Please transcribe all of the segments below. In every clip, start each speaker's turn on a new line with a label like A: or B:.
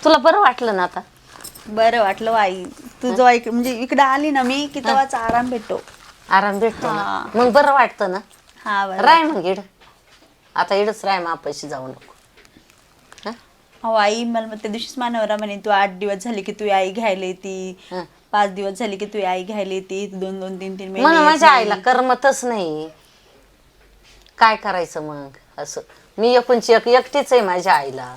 A: तुला बरं वाटलं ना आता?
B: बरं वाटलं आई. तू जेव्हा म्हणजे इकडे आली ना मी की तेव्हाच आराम भेटतो.
A: आराम भेटतो ना,
B: हा.
A: मग बरं वाटतं ना.
B: हा बरं.
A: राय मग इड, आता इडच राय, मापाशी जाऊ नको.
B: हो आई, मला मग त्या दिवशीच मानवरा म्हणे तू 8 दिवस झाले की तू आई घ्यायला येते, 5 दिवस झाले की तू आई घ्यायला येते, 2-2, 3-3 महिने
A: मला
B: येत
A: माझ्या
B: नाही.
A: आईला करमतच नाही. काय करायचं मग असं? मी एकूणची एकटीच आहे माझ्या आईला,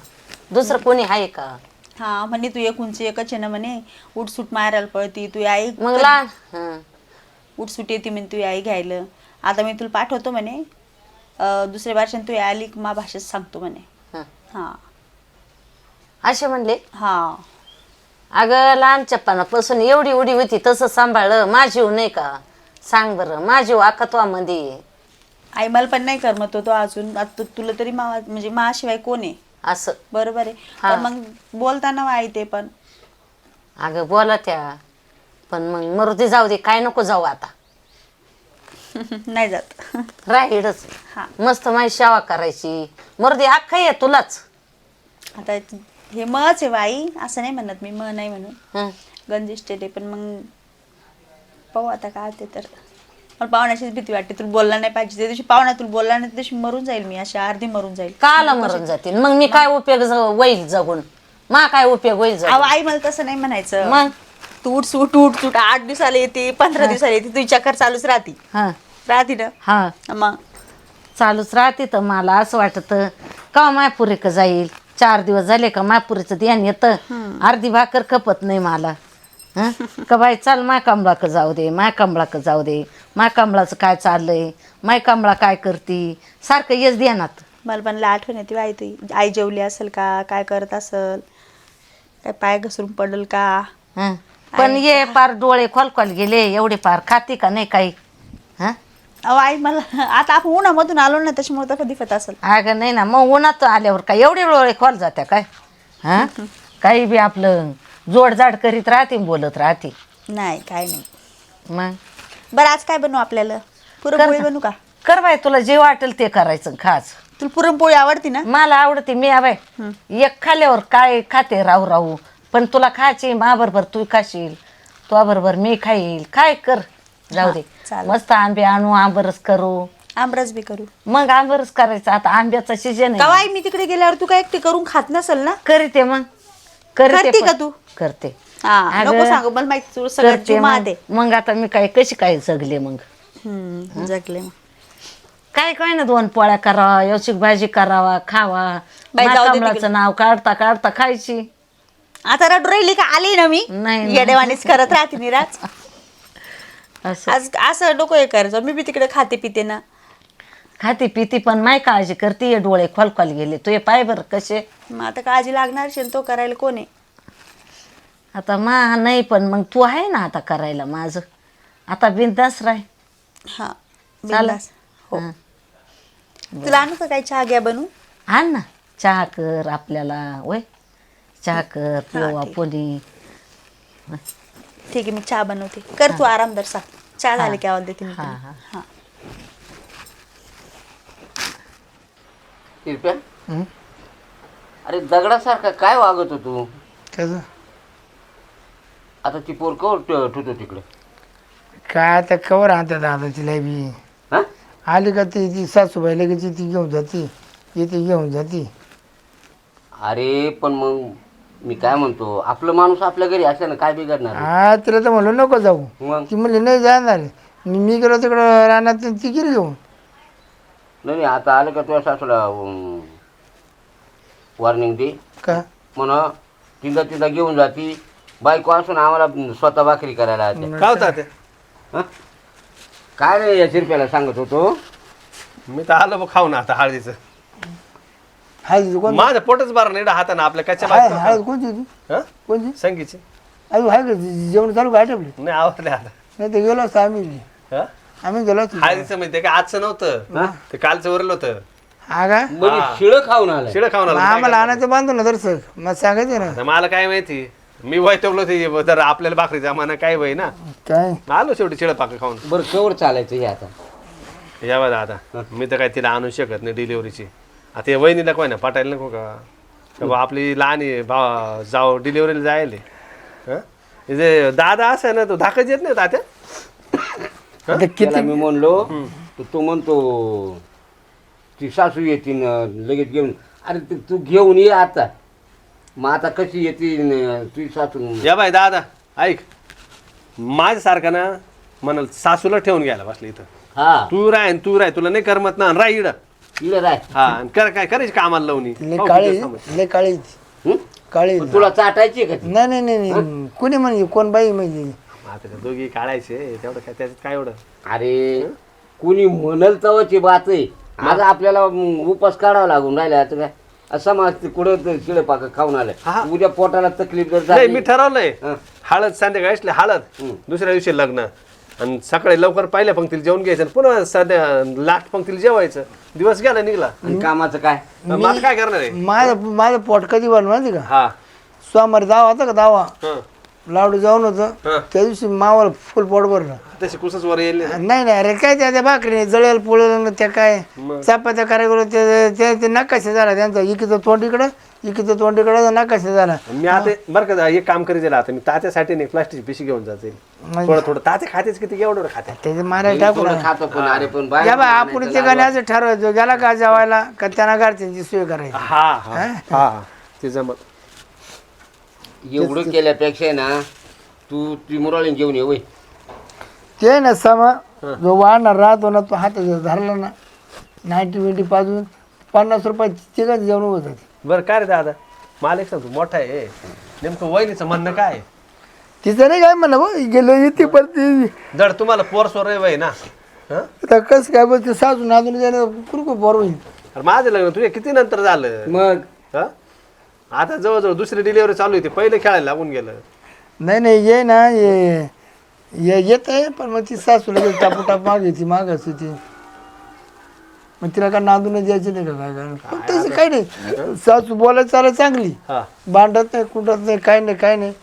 A: दुसरं कोणी आहे का?
B: हा म्हणे तू एकूणची एकच आहे ना म्हणे, उठसूट मारायला पळती तू आई.
A: मग लहान
B: उठसूट येते म्हणे तू आई घ्यायला. आता मी तुला पाठवतो म्हणे, दुसऱ्या वर्षाने तू आली की मा भाषेत सांगतो म्हणे. हा
A: असे म्हणले.
B: हा
A: अगं लहानच्यापणापासून एवढी उडी होती तसं सांभाळलं, माझीव नाही का? सांग बरं, माझीव आखत्वामध्ये.
B: आई मला पण नाही करमत होतो अजून. आता तुला तरी मा म्हणजे माशिवाय कोण आहे?
A: असं.
B: बरोबर आहे.
A: हा.
B: पण मग बोलताना आई ते पण.
A: अगं बोला त्या, पण मग मरुदी जाऊ दे, काय नको जाऊ आता.
B: नाही जात.
A: राहीडच.
B: हा.
A: मस्त माझी सेवा करायची. मरुदी अख्खा आहे तुलाच.
B: आता हे मच आहे बाई, असं नाही म्हणत मी, नाही म्हणून
A: हं.
B: गंजिष्ट आहे पण मग पाहू आता काय ते. तर मला पाहुण्याचीच भीती वाटते. तुला बोलला नाही पाहिजे. त्या दिवशी पाहुणा तुला बोलला नाही, त्या दिवशी मरून जाईल मी, अशी अर्धी मरून जाईल.
A: काला मरून जातील मग मी, काय उपयोग होईल जगून? मा काय उपयोग होईल
B: अहो
A: जगून?
B: आई, मला तसं नाही म्हणायचं.
A: मग
B: तू उठ 8 दिवसाला येते, 15 दिवसाला येते, तुझी चक्कर चालूच राहते.
A: हा
B: ना.
A: हा
B: मग
A: चालूच राहते. तर मला असं वाटत का मायपुरी का जाईल. 4 दिवस झाले का मायपुरीचं ध्यान येतं. अर्धी भाकर खपत नाही मला. हं का बाई चाल माय कमळाक जाऊ दे, माय कमळाक जाऊ दे, माय कमळाचं काय चाललंय, माय कमळा काय करती, सारखं येच ध्यानात.
B: मला पण आठवण येते बाई, ती आई जेवली असेल का, काय करत असेल, काय पाय घसरून पडल का.
A: हं पण ये पार डोळे खोलखोल गेले, एवढे पार खाती का नाही काही? हं
B: अहो आई, मला आता आपण उन्हामधून आलो ना, त्याच्यामुळे तर कधी दिसत असेल.
A: अगं नाही ना, मग उन्हात आल्यावर काय एवढे डोळे खोल जात्या काय? हा काही बी आपलं जोडजाड करीत राहते, बोलत राहते.
B: नाही काय नाही.
A: मग
B: बरं आज काय बनवू आपल्याला? पुरणपोळी बनवू का?
A: कर बाय, तुला जे वाटेल ते करायचं खास.
B: तुला पुरणपोळी आवडती ना?
A: मला आवडते. मी बाय एक खाल्ल्यावर काय खाते राहू राहू, पण तुला खायची मा बरोबर तू खाशील, तुझ्या बरोबर मी खाईल. काय कर जाऊ दे.
B: चालेल.
A: मस्त आंबे आणू, आंबरस करू.
B: आमरस बी करू.
A: मग आंबरस करायचं, आता आंब्याचा सीजन
B: का
A: आहे.
B: आई, मी तिकडे गेल्यावर तू काय एकटी करून खात नसेल ना?
A: करते मग
B: करते का
A: पण.
B: तू?
A: करते.
B: हा नको
A: अगं,
B: सांगू, मला माहिती तुला सगळं
A: करते
B: जुमा
A: मग.
B: दे.
A: मग आता मी काय कशी काय जगले मग?
B: जगले मग.
A: काय काय ना 2 पोळ्या करावा, यवशिक भाजी करावा, खावा.
B: बाई, जाऊ दे तिकडे.
A: कमळाचं नाव काढता काढता खायची.
B: आता रडू राहिली का? आली ना मी,
A: नाही.
B: येडेवानीच करत राहते निराज.
A: असं
B: आज असं डोकं हे करायचं. मी बी तिकडे खाते पिते ना.
A: खाती पिती, पण माय काळजी करते. डोळे खोलखोल गेले तुझे, पाय बरं कसे.
B: मग आता काळजी लागणार तो करायला कोण आहे?
A: आता मा नाही, पण मग तू आहे ना आता करायला माझं. आता बिनधास्त राह.
B: हा
A: चालेल.
B: बिनधास्त. हो.
A: हं.
B: तुला आणू का काही चहा घ्या बनवून?
A: आण ना चहा कर आपल्याला. वय चहा कर पिऊ
B: ठीक.
A: कोणी.
B: ठीक आहे, मी चहा बनवते. कर तू आरामदार. सा चहा झाले की आवाज देते मी
A: हा,
B: तुला.
A: हा.
B: हा.
C: कृपया अरे दगडासारखा काय वागत तू?
D: कसं
C: आता ती पोर कवर ठेवतो तिकडे?
D: काय आता कवर आणतात आता तिला बी.
C: हा
D: आली का ती सासूबाई लगेच ती घेऊन जाते, येते घेऊन जाते.
C: अरे पण मग मी काय म्हणतो, आपलं माणूस आपल्या घरी असल्यानं काय बिघडणार आहे?
D: हा तिला तर म्हणलं नको जाऊ.
C: मग
D: ती म्हणली नाही जाणार. मी गेलो तिकडं रानात, ती गेली घेऊन.
C: नाही आता आलं का तुझ्या सासूला वॉर्निंग दे
D: का
C: म्हणा, तिला घेऊन जाती. बायको असून आम्हाला स्वतः भाकरी करायला येते.
E: काय होता ते?
C: हं? काय नाही, या शिरप्याला सांगत होतो.
E: मी तर आलो बघ खाऊन आता हळदीचं.
D: हळद कोण?
E: माझं पोटच बरं नाही हाताने आपल्या कच्च्या
D: हळद कोणती होती?
E: हं?
D: कोणती?
E: संगीची
D: अजून आहे का जेवण चालू का आटपली?
E: नाही आवडले आता.
D: नाही तर गेलो असतो आम्ही.
E: हं?
D: आम्ही गेलो असतो.
E: हळदीचं म्हणजे काय आजचं नव्हतं, ते कालचं उरलं होतं.
D: हा का?
C: म्हणजे
E: हा.
C: शिळं खाऊन आलं.
E: शिळ खाऊन
D: मग
E: आलो.
D: आम्हाला आणायचं बांधून ना दर्शक मग सांगायचं ना.
E: आता मला काय माहिती, मी वैतवलो ते तर आपल्याला भाकरीचा म्हणा काय वय ना.
D: काय
E: आलो शेवटी शिळ पाक खाऊन.
C: बरं कवर चालायचं हे आता?
E: या बघा आता मी तर काय तिला आणू शकत नाही डिलिव्हरीची. आता या वहिनीला काय ना पाठायला नको का? तेव्हा आपली लहान जाऊ डिलिव्हरीला जायले हे जे दादा असं आहे ना तो धाकच येत नाही तात्या.
D: आता
C: त्याला मी म्हणलो तर तो म्हणतो ती सासू येतील लगेच घेऊन. अरे तू घेऊन ये आता. मग आता कशी येतील तुझी सासू?
E: या बाय दादा ऐक, माझ्यासारखा ना म्हणाल सासूला ठेवून घ्यायला बसले इथं.
C: हा
E: तू राह तुला नाही करमत ना, राह इड.
C: इकडे राय.
E: हा आणि काय करायची कामाला लावणी.
D: लय काळी लय काळी
C: हं?
D: काळी.
C: पण तुला चाटायची का ती?
D: नाही नाही नाही कोणी म्हणजे कोण बाई म्हणजे
E: आता त्या दोघी काढायचे तेवढं काय त्याच्यात काय एवढं.
C: अरे कुणी म्हणल तवाची बात आहे. आज आपल्याला उपास काढावा लागून राहिला. आता काय असं मागते कुठं शिळे पाक खाऊन आलं.
E: हा.
C: उद्या पोटाला तकलीफ जर
E: नाही
C: झाली.
E: मी ठरवलंय
C: हं.
E: हळद संध्याकाळी असले हळद, दुसऱ्या दिवशी लग्न, आणि सकाळी लवकर पहिल्या पंक्तीला जेवण घ्यायचं आणि पुन्हा सध्या लास्ट पंक्तीला जेवायचं. दिवस गेला निघला.
C: आणि कामाचं काय?
E: मग आता काय करणार आहे.
D: माझं पोट कधी बनलं माहिती का?
E: हा
D: सोमवारी दावा होता का दावा
E: हं.
D: लाडू जाऊन होतं
E: हं.
D: त्या दिवशी मावाला फुल पोट भरलं.
E: तशी कुसच वर येईल ना.
D: नाही नाही अरे काय त्या भाकरी जळेल पोळेल त्या काय
E: मग.
D: चपात्या करायला ते नकाशा झाला त्यांचा इकडचं तोंड इकडं इकडचं तोंड इकडं नकाशा झाला.
E: मी आता बरं का एक काम करीत आता मी तात्यासाठी नाही प्लास्टिकची पिशी घेऊन जाते. थोडं थोडं तात्या खातेच किती एवढं खाते.
D: त्याचे मारायला टाकू
C: थोडं
D: ना.
C: खातो पण अरे पण
D: या
C: बाहेर
D: बा आपण ते गाण्याचं ठरवायचं गेला का जेवायला का त्यांना गाडच्यांची सोय करायची.
E: हा हा हा ते जमत.
C: एवढं केल्यापेक्षा ना तू ती मुरळी घेऊन ये वय.
D: ते ना समा जो वाढणार राहतो ना तो हात धरला ना 90-20 पाजून 50 रुपये तिघांच जेवण होत होते.
E: बरं काय रे दादा मला एक सांग, तू मोठा आहे नेमकं वहिनीचं म्हणणं काय आहे?
D: तिचं नाही काय म्हणा गेलो येते पण ती
E: जड तुम्हाला पोर सोर वय ना. हं?
D: आता कसं काय बोलते सासू नादून जाणं कुरकुर बोर होईल.
E: अरे माझं लग्न तुझ्या किती नंतर झालं.
C: मग
E: हं? आता जवळजवळ दुसरी डिलिव्हरी चालू होती, पहिले खेळायला लागून गेलं.
D: नाही नाही ये ना येत आहे पण मग ती सासू लगेच टापूटाप मागायची मागायची होती. मग तिला काय नांदून द्यायची नाही का काय काय तसं काही नाही. सासू बोलायला चालायला चांगली,
E: हा
D: भांडत नाही कुठत नाही काय नाही काय नाही.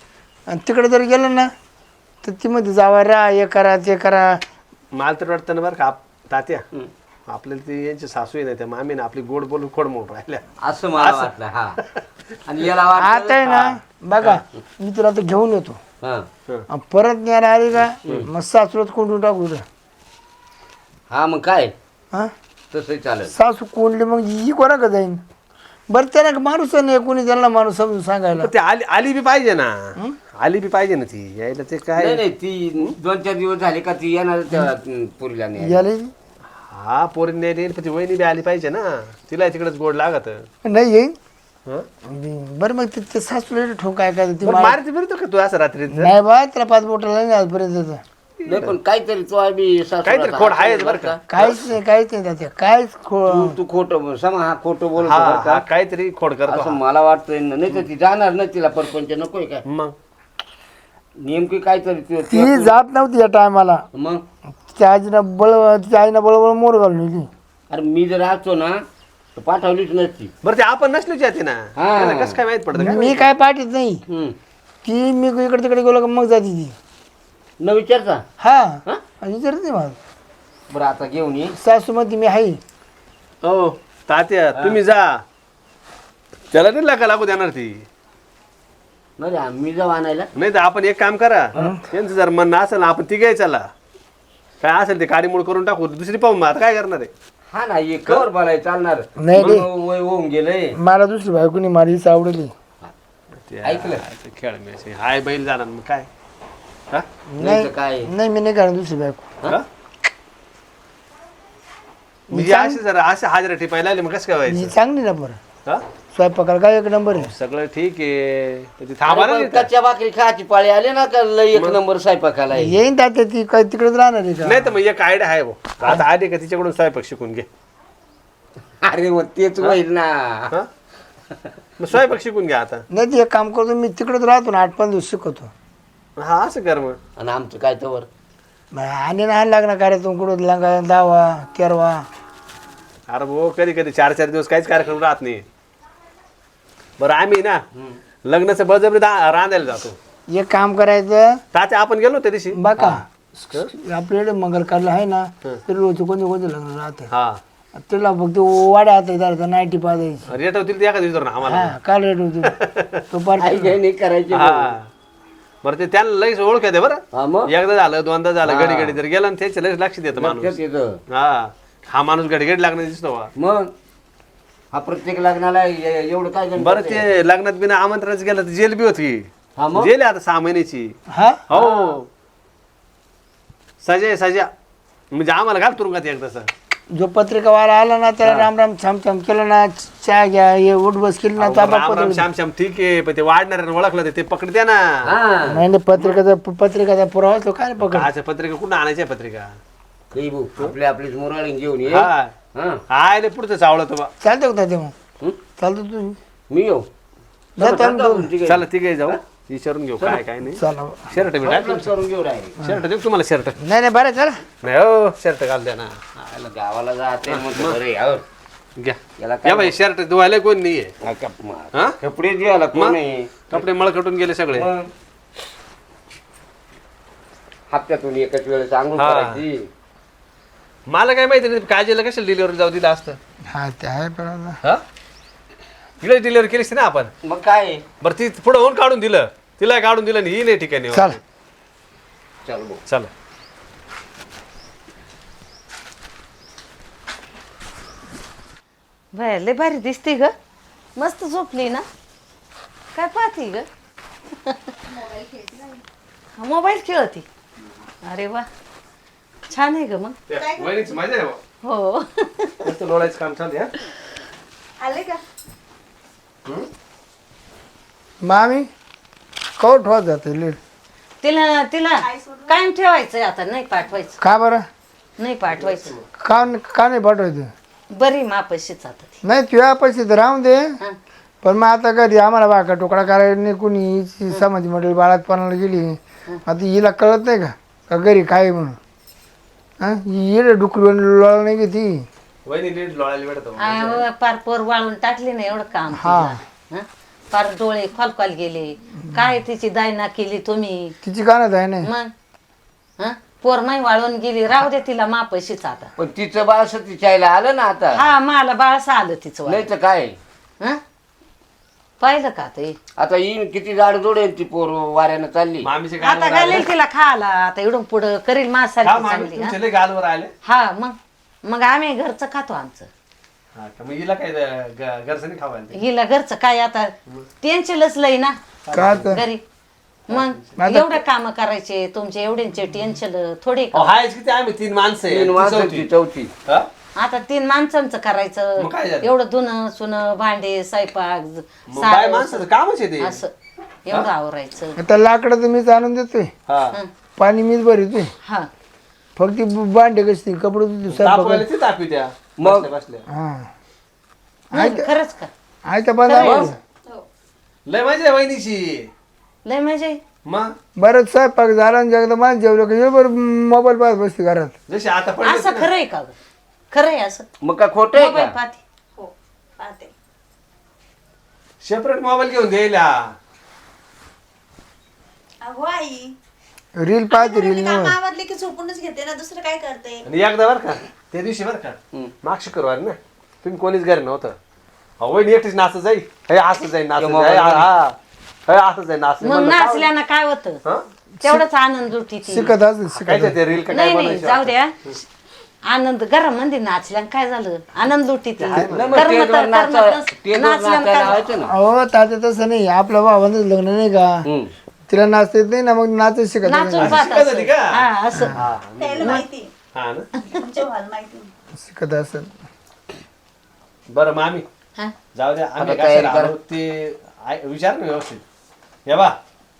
D: आणि तिकडे जर गेलं ना तर ती मध्ये जावा रा हे करा ते करा.
E: मला तर वाटतं ना बरं का तात्या आपल्याला ती यांची सासू आहे ना त्या मामीने आपली गोड बोलून खोड म्हणून राहिल्या.
C: असं मला वाटलं. हा आणि याला
D: आता आहे ना बघा मी तुला आता घेऊन येतो
C: वाटतं.
D: आणि परत न्यायला आली का मग सासूलाच कोंडून टाकू रे.
C: हा मग काय
D: हा
C: तसंही चालेल.
D: सासू कोंडली मग ही कोणा का जाईन. बरं त्याला माणूस नाही कोणी त्यांना माणूस समजून सांगायला.
E: पण ते आली बी पाहिजे ना, आली बी पाहिजे ना ती यायला. ते काय
C: नाही नाही ती 2-4 दिवस झाले का ती येणार त्या पुरीला नाही.
D: याला
E: हा पोरी न्यायला येईल पण ती वहिनी बी आली पाहिजे ना, तिला तिकडेच गोड लागत.
D: नाही येईन.
E: हं?
D: बरं मग ते सासूला ठोकाय काय ती
E: बरं मारती फिरतो का तू असं रात्री?
D: नाही बा त्याला 5 बोटाला नाही आजपर्यंत.
C: नाही पण काहीतरी तो आम्ही
E: काहीतरी खोड आहेच बरं का.
D: काहीच नाही त्याच्या काहीच
C: तू खोटं समा हा खोटं बोलतो
E: हा
C: बरं
E: हा
C: का.
E: काहीतरी खोड करतो
C: असं मला वाटतंय ना. नाही तर ती जाणार ना, तिला परपंच नकोय काय.
E: मग.
C: नेमकी काहीतरी
D: ती जात नव्हती या टायमाला.
C: मग
D: त्या आईनं बळबळ मोर घालून गेली.
C: अरे मी जर असतो ना तर पाठवलीच नसती.
E: बरं ते आपण नसलोच याते ना,
C: हा.
E: त्याला कसं काय माहित पडतं काय?
D: मी काय पाठीत नाही.
C: हम्म.
D: ती मी इकडे तिकडे गेलो का मग जाती ती.
C: न विचारता.
D: हा विचारत नाही मला.
C: बरं आता घेऊन ये.
D: सासू मध्ये मी आहे.
E: हो तात्या तुम्ही जा, त्याला नाही लागा लागू देणार ती.
C: नाही रे, मी जाऊ आणायला.
E: नाही तर आपण एक काम करा, त्यांचं जर म्हणणं असेल ना आपण ती घ्यायचाला काय असेल ते काडीमोड करून टाकू, दुसरी पाहू. मग आता काय करणार आहे.
C: हा ना हे कवर बोलाय चालणार.
D: नाही रे.
C: मग वय होऊन गेलंय.
D: मला दुसरी बायकोनी माझी हीच आवडली.
C: ऐकलं?
E: खेळ मिळायचे हाय बैल जाणार मग काय. हा?
C: नाही तर काय.
D: नाही मी नाही करणार दुसरी बायको.
E: हा? म्हणजे असे जर असे हाजरा टिपायला आले मग कसं काय
D: ही
E: व्हायचं.
D: चांगली ना बरं.
E: हा?
D: स्वयंपाकाला काय 1 नंबर आहे.
E: सगळं ठीक आहे पण ती थांबा ना
C: अरे पण
E: तिथं.
C: कच्च्या भाकरी खायची पाळी आली ना का लय 1 नंबर स्वयंपाकाला आहे.
D: येईन तात्या ती काय तिकडेच राहणार आहे का.
E: नाही तर मग एक आयडिया आहे भाऊ, आता आधी का तिच्याकडून स्वयंपाक शिकून घे.
C: अरे मग तेच होईल ना.
E: हा? मग स्वयंपाक शिकून घ्या आता.
D: नाही ते एक काम करतो मी तिकडेच राहतो ना 8-5 दिवस शिकवतो.
E: हा असं कर मग.
C: आणि आमचं काय तवर.
D: आणि नाही लागणार कार्यक्रम कुठं लागा दावा केरवा.
E: अरे भाऊ कधी कधी 4-4 दिवस काहीच कार्यक्रम राहत नाही. बरं आम्ही ना लग्नाचं बळजबरी रांधायला जातो.
D: एक काम करायचं
E: तात्या आपण गेलो त्या दिवशी.
D: बघा आपल्याकडे मंगल कार्यालय आहे ना तर रोज कोणते कोणते लग्न राहते.
E: हा
D: तुला फक्त वाड्या आता धरायचा 90 पाजायची.
E: रेट होतील ते एका दिवसावर ना आम्हाला
D: हा काय रेट होतो तो पार
C: आई काही नाही करायची
E: हा बरं ते त्यांना लगेच ओळख येते बरं
C: हा मग
E: एकदा झालं दोनदा झालं घडी घडी जर गेला ना त्याच्या लगेच लक्ष देतं माणूस
C: लक्षात येतं.
E: हा माणूस घडी घडी लागणार दिसतो बा.
C: मग हा प्रत्येक लग्नाला एवढं काय जण
E: बरं
C: करते?
E: ते लग्नात बिना आमंत्रणाच गेलं तर जेल बी होती
C: हा मग
E: जेल आहे आता 6 महिन्याची
D: हा
E: हो सजा म्हणजे आम्हाला घाल तुरुंगात एकदा सर
D: जो पत्रिकावाला आला ना त्याला राम राम छाम छाम केलं ना चहा घ्या हे उठ बस केली ना ताबा
E: राम राम श्याम श्याम ठीक आहे पण ते वाढणार ओळखलं ते पकडते ना
C: हा
D: नाही पत्रिकाचा पुरावा तो काय पकड
E: काच्या पत्रिका कुठं आणायच्या पत्रिका
C: काही भाऊ आपली मुराळी घेऊन ये
E: हा
C: हा
E: हाय रे पुढचं चावलं तो बा
D: चालतो का ते मग
C: हं?
D: चालतो तू
C: मी येऊ
D: जातो आम्ही दोघं.
C: ठीक आहे.
E: चला तिघे जाऊ विचारून घेऊ काय काय नाही
D: चला
E: शर्ट भेटा
C: आपलंच करून घेऊ राहिले
E: शर्ट देऊ तुम्हाला शर्ट
D: नाही नाही बरं चला
E: नाही हो शर्ट घाल द्या ना
C: आयला गावाला जाते म्हणतो अरे यावर
E: घ्या
C: याला काय
E: या बाई शर्ट धुवायला कोण नाहीये
C: हा, कप मार.
E: हा
C: कपडे द्यायला कोण आहे
E: कपडे मळकटून गेले सगळे
C: मग हप्त्यातून एकच वेळेस आंघोळ
E: हा.
C: करायची
E: मला काय माहिती नाही काजला कशाला डिलिव्हरी जाऊ दिलं असतं
D: हा ते आहे पण आता.
E: हा इकडे डिलिव्हरी केलीस ना आपण
C: मग काय
E: बरं ती पुढे होऊन काढून दिलं तिला काढून दिलं नाही ही नाही ठिकाणी
D: चल
C: चल भाऊ
E: चला
A: बाय लय भारी दिसते ग मस्त झोपली ना काय पाहती ग मोबाईल खेळती अरे वा छान आहे ग मग
E: वहिनीची मजा आहे बुवा.
A: हो
E: मस्त लोळायचं काम चालू आहे, हा
B: आले का
D: मामी कवर ठेवत जाते लीड
A: तिला तिला कायम ठेवायचंय आता नाही पाठवायचं
D: का बरं
A: नाही पाठवायचं
D: का नाही पाठवायचं
A: बरी मापशीच आता ती
D: नाही तुझ्या पैसे तर राहून दे
A: हं.
D: पण मग आता कधी आम्हाला बाका तुकडा करायला नाही कुणी हिची समाधी मंडळी बाळातपणाला गेली आता हिला कळत नाही का घरी काय म्हणून हा हिला डुकरी लोळा नाही की ती
E: वहिनी लीड लोळायला भेटतो
A: पार पोर वाळून टाकली ना एवढं काम
D: हा.
A: तिला. हं? पार डोळे खोलकाल गेले काय तिची दायना केली तुम्ही
D: तिची कानात आहे ना
A: मग हं? पोर नाही वाळून गेली राहू दे तिला मापशीच आता
C: पण तिचं बाळ सतीच्या आईला आलं ना आता
A: हा मला बाळसं आलं तिचं वाळ.
C: नाही तर काय
A: हं? पाहिलं का ते
C: आता येईन किती जाड जोडेल ती पोर वाऱ्यानं चालली
E: मामीचे
A: आता
E: गालवर
A: घालेल तिला खायला आता इडून पुढं करील
E: हा
A: मासारखी
E: मामी
A: चांगली हं?
E: तुमचे लय गालवर आले
A: हा मग आम्ही घरचं खातो आमचं
E: हा का मग हिला काय घरचं नाही खावायला ते.
A: हिला घरचं काय आता टेन्शनच लय ना
D: का तर
A: घरी मग एवढे काम करायचे तुमचे एवढ्यांचे टेन्शन थोडे
E: अहो,
A: का
E: हायच किती आम्ही 3 माणसं आहे,
C: तीन
E: ती
C: माणसाची
E: चौथी.
C: चौथी
E: हा?
A: आता 3 माणसांचं करायचं
E: मग काय झालं?
A: एवढं धुणं सुनं भांडे स्वयंपाक
E: मग बाय
A: सारं
E: माणसाचं कामच आहे ते
A: असं एवढं आवरायचं
D: आता लाकडं तर मीच आणून देतोय
E: हा
D: पाणी मीच भरतोय
A: हा
D: फक्त ती भांडे कशी कपडे धुते, स्वयंपाक
E: तापवायला ते तापी द्या
C: मग?
E: बसल्या बसल्या.
D: हा
A: नाही, खरंच का
D: आहे तर बंद
A: खरं
D: आहे.
A: आहे.
E: लय मजा आहे वहिनीची
A: लय म्हणजे
E: मग
D: बरं स्वयंपाक झाला आणि जगदा माझं जेवलं का ये बरं मोबाईल पाहत बसते घरात
E: जशी आता पडले
A: असं खरं आहे का गं? खरं आहे असं
C: मग काय खोटं आहे
A: मोबाईल
C: का
A: पाहते
B: हो पाहते
E: सेपरेट मोबाईल घेऊन द्यायला
B: अगो आई
D: रील पाहते रील
B: काम आवडले की झोपूनच घेते ना दुसरं काय करते
E: आणि एकदा बरं का त्या दिवशी बरं का मागशी शुक्रवारी ना तुम्ही कोणीच घरी नव्हतं अहो वहिनी एकटीच नाचत जाई हे असं जाईल नाचत जाई हा हे असं जाईल नाचत
A: मग नाचल्यानं काय होतं
E: हा
A: तेवढाच आनंद उठी ती
D: शिकत असेल शिकत
E: काय ते रील का काय
A: नाही नाही
E: बनायचं
A: जाऊ द्या आनंद घरामध्ये नाचल्यानं काय झालं आनंद लुटी ती
C: नाही, मग स्टेजवर नाचायला लावायचं ना
D: अहो तात्या तसं नाही आपल्या भावाचं लग्न नाही का
C: हम्म.
D: तिला नाचता येत नाही ना मग नाच शिकत नाही.
A: नाचून पाहत
E: शिकत होती
A: असेल.
E: का?
A: हा असं
B: त्याला माहिती
E: हा ना
B: तुमच्या भावाला माहिती
D: शिकत असेल
E: बरं मामी
A: हा
E: जाऊ द्या आम्ही
C: आता तयारी
E: कशाला
C: करा.
E: आलो ते विचार ना व्यवस्थित हे बा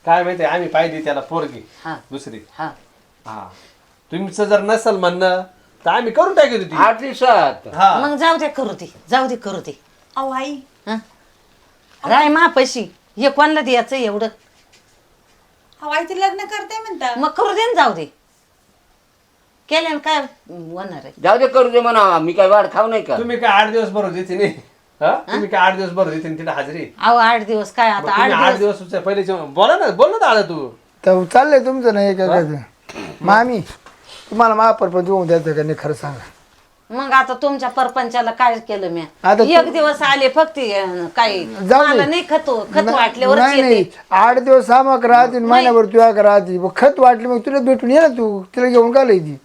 E: काय माहिती आम्ही पाहिली त्याला पोरगी
A: हा
E: दुसरी
A: हा
E: हा तुमचं जर नसल म्हणणं तर आम्ही करून टाकत होती
C: 8 दिवसात
E: हा
A: मग जाऊ दे करू दे जाऊ दे करू दे
B: अहो आई
A: हं? राय मापाशी हे कोणाला द्यायचं एवढं
B: अहो आई ते लग्न करते म्हणता
A: मग करू दे ना जाऊ दे केल्यानं काय होणार आहे
C: जाऊ दे करू दे म्हणा मी काय वाढ खाऊ नाही का
E: तुम्ही काय 8 दिवस भरू देते नाही हा तुम्ही काय 8 दिवस भरू देते तिथे हाजरी
A: अहो 8 दिवस काय आता 8
E: 8
A: दिवस
E: दिवस पहिले बोला ना बोल ना दादा तू
D: तर चाललंय तुमचं नाही काय काय मामी तुम्हाला महापरपंच होऊन द्यायचं का नाही खरं सांगा
A: मग आता तुमच्या परपंचाला काय केलं मी
D: आता
A: एक दिवस आले फक्त काही
D: जाऊ दे.
A: मला नाही खत वाटल्यावर
D: नाही नाही 8 दिवस सामाक राहते महिन्याभर तुझ्या राहते मग खत वाटली मग तुला भेटून ये ना तू तिला घेऊन का लई ती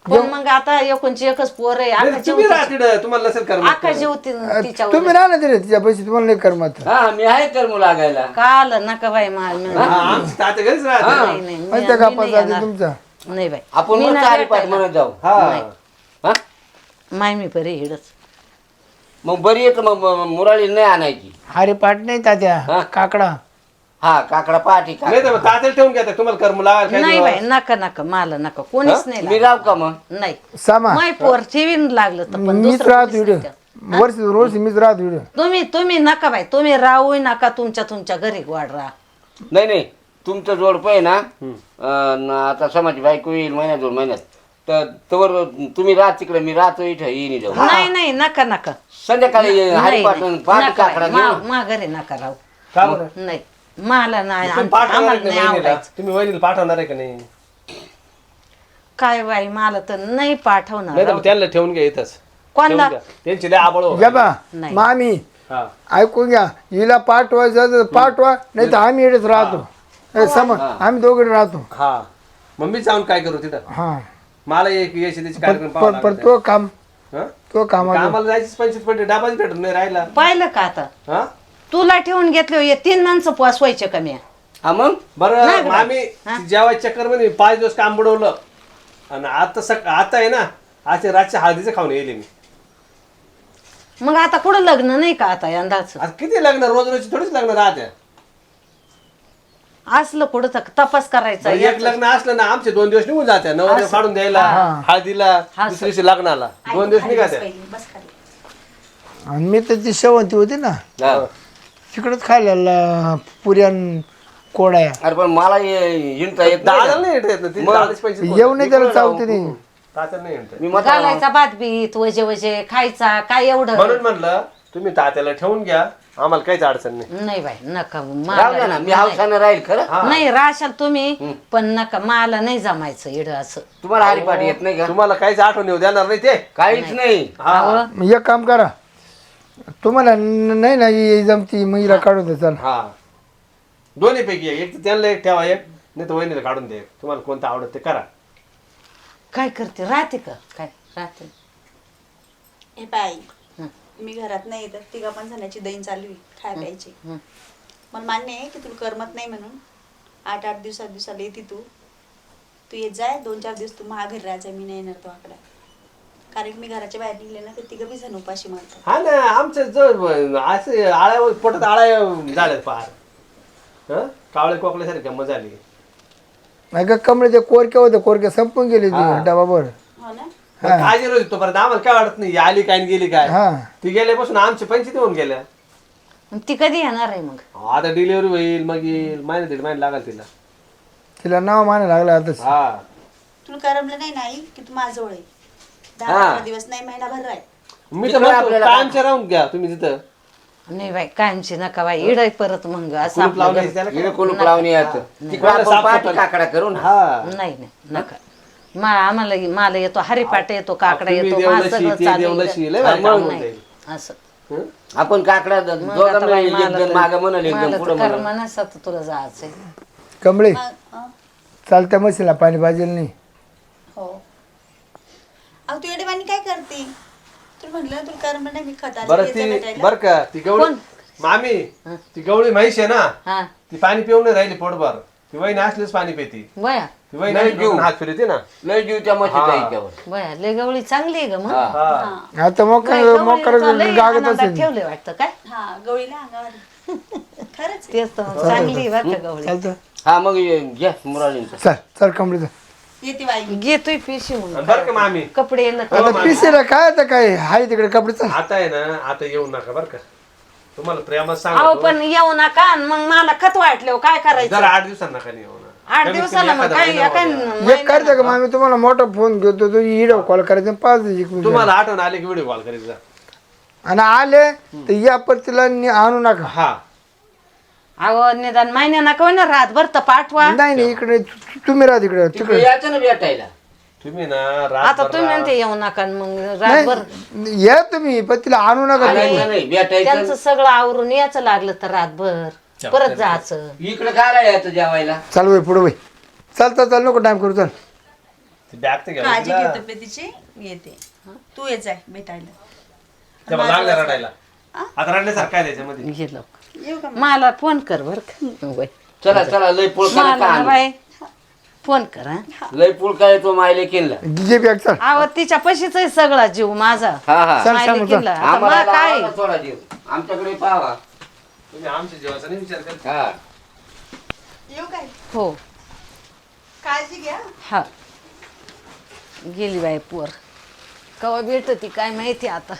A: पण मग आता एकोणची एकच पोर आहे
E: नाही, तुम्ही राहा तिकडं, तुम्हाला नसेल करमत.
A: आकाश जेवती तिच्यावर
D: तुम्ही राहा ना तिथे तिच्या पैसे तुम्हाला नाही करमत
C: हा मी आहे कर्म लागायला
A: काल नका बाई
E: हा, आमची तात्या घरीच राहते.
A: नाही नाही मी-
D: माहिती
A: मी
D: का
A: नाही
D: पाच
A: येणार.
D: तुमचा
A: नाही बाई
C: आपण
A: मी
C: मग
A: नाही
C: चारी पाठ
A: भेटायला.
C: म्हणत जाऊ
E: हा
C: हा
A: माय मी बरे हिडच
C: मग बरी येत मग मुराळी नाही आणायची
D: अरे पाठ नाही तात्या
C: हा?
D: काकडा
C: हा काकडा पाठी
E: नाही तर मग तात्याला ठेवून घ्या तुम्हाला करमू लागाल काही
A: नाही
E: दिवस.
A: बाई नका नका मला नका कोणीच नाही
C: मी
A: लागत.
C: राव का मग
A: नाही
D: सामा
A: माय पोर ठेवीन लागलं तर पण
D: मीच
A: दुसरं
D: राहतो
A: कोणीच
D: इकडे
A: नाही
D: वर्ष रोज मीच राहतो इकडे
A: तुम्ही नका बाई तुम्ही राहू नका तुमच्या घरी वाढ राहा
C: नाही नाही तुमचं जोडपं आहे ना आता समाजी बायको येईल महिन्यात 2 महिन्यात तर तवर तुम्ही राहा तिकडे मी राहतो इथं येईन जाऊ
A: नाही नाही नका नका
C: संध्याकाळी हरिपाठ पाठी
A: नका
C: काकडा
A: बाई,
C: घेऊन
A: मा घरी नका राहू
E: का बरं?
A: नाही मला नाही
E: तुम्ही पाठवणार
A: आम्हाला
E: आहे का
A: नाही
E: नाही वहिनीला?
A: आवडायचं
E: तुम्ही वहिनीला पाठवणार आहे का नाही
A: काय बाई मला तर नाही
E: नाही
A: पाठवणार
E: तर
A: राहू.
E: त्यांना ठेवून घ्या इथंच
A: कोणला
E: ठेवून घ्या. त्यांची लय आबळ हो.
D: या बा
A: नाही.
D: मामी
E: हा
D: ऐकून घ्या हिला पाठवायचं तर पाठवा नाही तर आम्ही इकडेच राहतो समज आम्ही दोघे राहतो
E: हा मग मी जाऊन काय करू तिथं
D: हा
E: मला एक याची त्याची कार्यक्रम पाहावं
D: पण
E: लागेल.
D: तो काम
E: हा?
D: तो कामाला
E: कामाला जायचीच 25 पण डाबाच भेटून नाही राहिला
A: पाहिलं का आता
E: हा
A: तुला ठेवून घेतले हे 3 माणसं पोसवायचे का मी
C: हा मग
E: बरं
A: नाही का?
E: मामी जेवायच्या चक्कर मध्ये 5 दिवस काम बुडवलं आणि आता आहे ना आज रातच्या हळदीचं खाऊन येईल मी
A: मग आता कुठं लग्न नाही का आता यंदाच
E: आज किती लग्न रोज रोज थोडीच लग्न राहते
A: असलं कुठं तर तपास करायचा
E: एक लग्न असलं ना आमचे 2 दिवस निघून जाते नवऱ्या काढून द्यायला हळदीला दुसऱ्या दिवशी लग्नाला 2 दिवस निघाते
B: बस खाली.
D: आणि मी तर ती शेवंती होती ना
C: हा.
D: तिकडच खायला पुऱ्यान कोड्या
C: अरे पण मला हिंडता येत नाही
E: दादा
C: ना.
E: नाही येत ना ती
C: मग
E: दादाच पैसे
D: येऊ नाही त्याला चावते नाही
E: तात्या नाही येत
C: मी म्हातारा
A: घालायचा भातबीत वजे वजे खायचा काय एवढं
E: म्हणून म्हणलं तुम्ही तात्याला ठेवून घ्या आम्हाला काहीच अडचण नाही
A: नाही बाई नका
C: राहू द्या ना मी हौसानं राहील खरं
A: नाही राशाल तुम्ही पण नका मला नाही जमायचं इड असं
C: तुम्हाला हरिपाठ येत नाही का
E: तुम्हाला काहीच आठवण येऊ देणार नाही ते
C: काहीच नाही
A: अहो,
D: मग एक काम करा तुम्हाला नाही ना ही जमती मग हिला काढून दे चल
E: हा दोन्ही पैकी एक तर त्यांना एक ठेवा एक नाही तर वहिनीला काढून दे तुम्हाला कोणतं आवडत ते करा
A: काय करते राहते का काय राहते
B: हे बाई मी घरात नाही तर 3 पण जणांची दैन चालू आहे खाय प्यायची मला मान्य आहे की तुला करमत नाही म्हणून 8 दिवसाला येते तू येत जाय 2-4 दिवस तू घरी राहायचा मी नाही येणार तो आकडा कारण की मी घराच्या बाहेर निघले ना तर 3 जण उपाशी मारतात
E: हा ना आमचं जो असे आळ्या पोटात आळ्या झाल्यात फार हं? कावळे कोकल्यासारखी गंमत झाली
D: नाही का कमळे कोरक्या होते कोरक्या संपून गेले डबाबर
B: हो ना
E: मग काळजी रोज तोपर्यंत आम्हाला काय वाटत नाही आली काय आणि गेली काय
D: हा
E: ती गेल्यापासून आमचे 25 होऊन गेल्या
A: मग ती कधी येणार आहे मग
E: आता डिलिव्हरी होईल मग येईल महिना 1.5 महिना लागेल तिला
D: तिला नाव मानायला लागलं आता
E: हा
B: तुला करमलं नाही नाही की तू माझ्याजवळ आहे
C: हा.
B: 10-15 दिवस नाही महिनाभर राय
E: मी तर
C: तिकडे
E: म्हणतो
C: आपल्याला
E: कायमच्या राहून घ्या तुम्ही तिथं
A: नाही बाई कायमची नका बाई इड परत मग असं
E: कुलूप
A: आपलं
E: लावून त्याला
C: इकडे कुलूप लावून यायचं तिकडे आपण
E: साफ
C: पाठी
E: सफाई.
C: काकडा करू ना
E: हा
A: नाही नाही नका मला येतो हरिपाट येतो काकडा
E: तुम्ही
A: येतो
E: देवलशी,
A: सगळं
E: ते
A: चालू
E: देवलशी, लय भारी काम होऊन
A: नाही
E: जाईल.
A: असं
E: हं?
C: आपण काकडा
A: मग आता
C: दोघं
A: बाई
C: मिळून
A: मला
C: एकदम मागं म्हणाल
A: तर- मला
C: एकदम
A: तर
C: पुढं म्हणाल
A: कर्मनाच आता तुला जायचंय
D: कमळे
B: मग
D: चालत्या मशीला पाणी पाहिजे नाही
B: हो अहो तू एवढी काय करते तुला म्हटलं तुला करमलं नाही मी
E: बरं
B: खताला
E: ती
B: भेटायला
E: बर का ती गवळी मामी ती गवळी म्हैस आहे ना
A: हा
E: ती पाणी पिऊन नाही राहिली पोटभर ती वही असलीच पाणी पिती
A: बया
E: ती वही
C: नाही
E: नाही
C: जीव.
E: हात फिरते ना
C: लय जीव त्या मशीचा याच्यावर
A: बया लय गवळी चांगली आहे ग मग
E: हा
D: आता मोकर गागत असेल
A: ठेवले वाटतं काय
B: हा गवळीला अंगावर खरंच
A: तेच तर चांगली आहे बरं का गवळी
D: चालतं
C: हा मग घ्या मुराळींचं
D: चल चल कमळे चल
B: येते बाई
A: घेतोय पिशी
E: आणि
A: म्हणून
E: बरं का मामी
A: कपडे येणं
D: आता पिसेला काय आता काय हाय तिकडे कपडे चल
E: आता आहे ना आता येऊ नका बर का तुम्हाला प्रेमात
A: अहो
E: सांगतो
A: पण येऊ नका आणि मग मला खत वाटले काय करायचं
E: जरा 8 दिवसांना नका येऊ ना
A: 8 दिवसाला मग काय
D: एक करते का मामी तुम्हाला मोठा फोन घेतो तो व्हिडिओ कॉल करायचा 5 दिवस
E: तुम्हाला आठवण आले की व्हिडिओ कॉल करायचा
D: आणि आले तर या परतीला आणू नका
E: हा
A: अहो निदान महिन्या नका ना रातभर तर पाठवा
D: नाही नाही इकडे तुम्ही राहा तिकडे
C: तिकडे यायचं ना भेटायला
E: तुम्ही ना
A: आता
E: रातभर
A: तुम्ही म्हणते येऊ नका आणि मग रातभर
D: नाही या तुम्ही पण तिला आणू नका
C: आणायचं नाही भेटायचं
A: त्यांचं सगळं आवरून यायचं लागलं तर रातभर परत जायचं.
C: इकडे काय यायचं जेवायला.
D: चाल वय पुढे वय चाल नको टाइम करू चल.
E: बॅग तर घ्या
B: काळजी
E: तिला.
B: घे तब्येतीची मी येते तू ये जाय भेटायला.
E: तेव्हा लागलं रडायला. आता रडण्यासारखं काय त्याच्यामध्ये?
A: गेलो
B: येऊ का
A: मला फोन कर बर का वय.
C: चला लय पुळका
A: मला
C: नका
A: ना
C: आणू.
A: बाई फोन कर हा.
C: लय पुळका येतो मायले केला.
D: घे बॅग चल.
A: अहो तिच्या पशीच आहे सगळा जीव माझा.
C: हा
D: चल,
A: मायले
D: चल.
A: केला. आता
C: आम्हाला
A: मला काय
C: लावा ना थोडा जीव आमच्याकडे पाहा.
E: तुम्ही आमच्या जीवाचा नाही विचार करत.
C: हा
B: येऊ काय
A: हो
B: काळजी घ्या.
A: हा गेली बाई पोर कवा भेटती काय माहिती आता.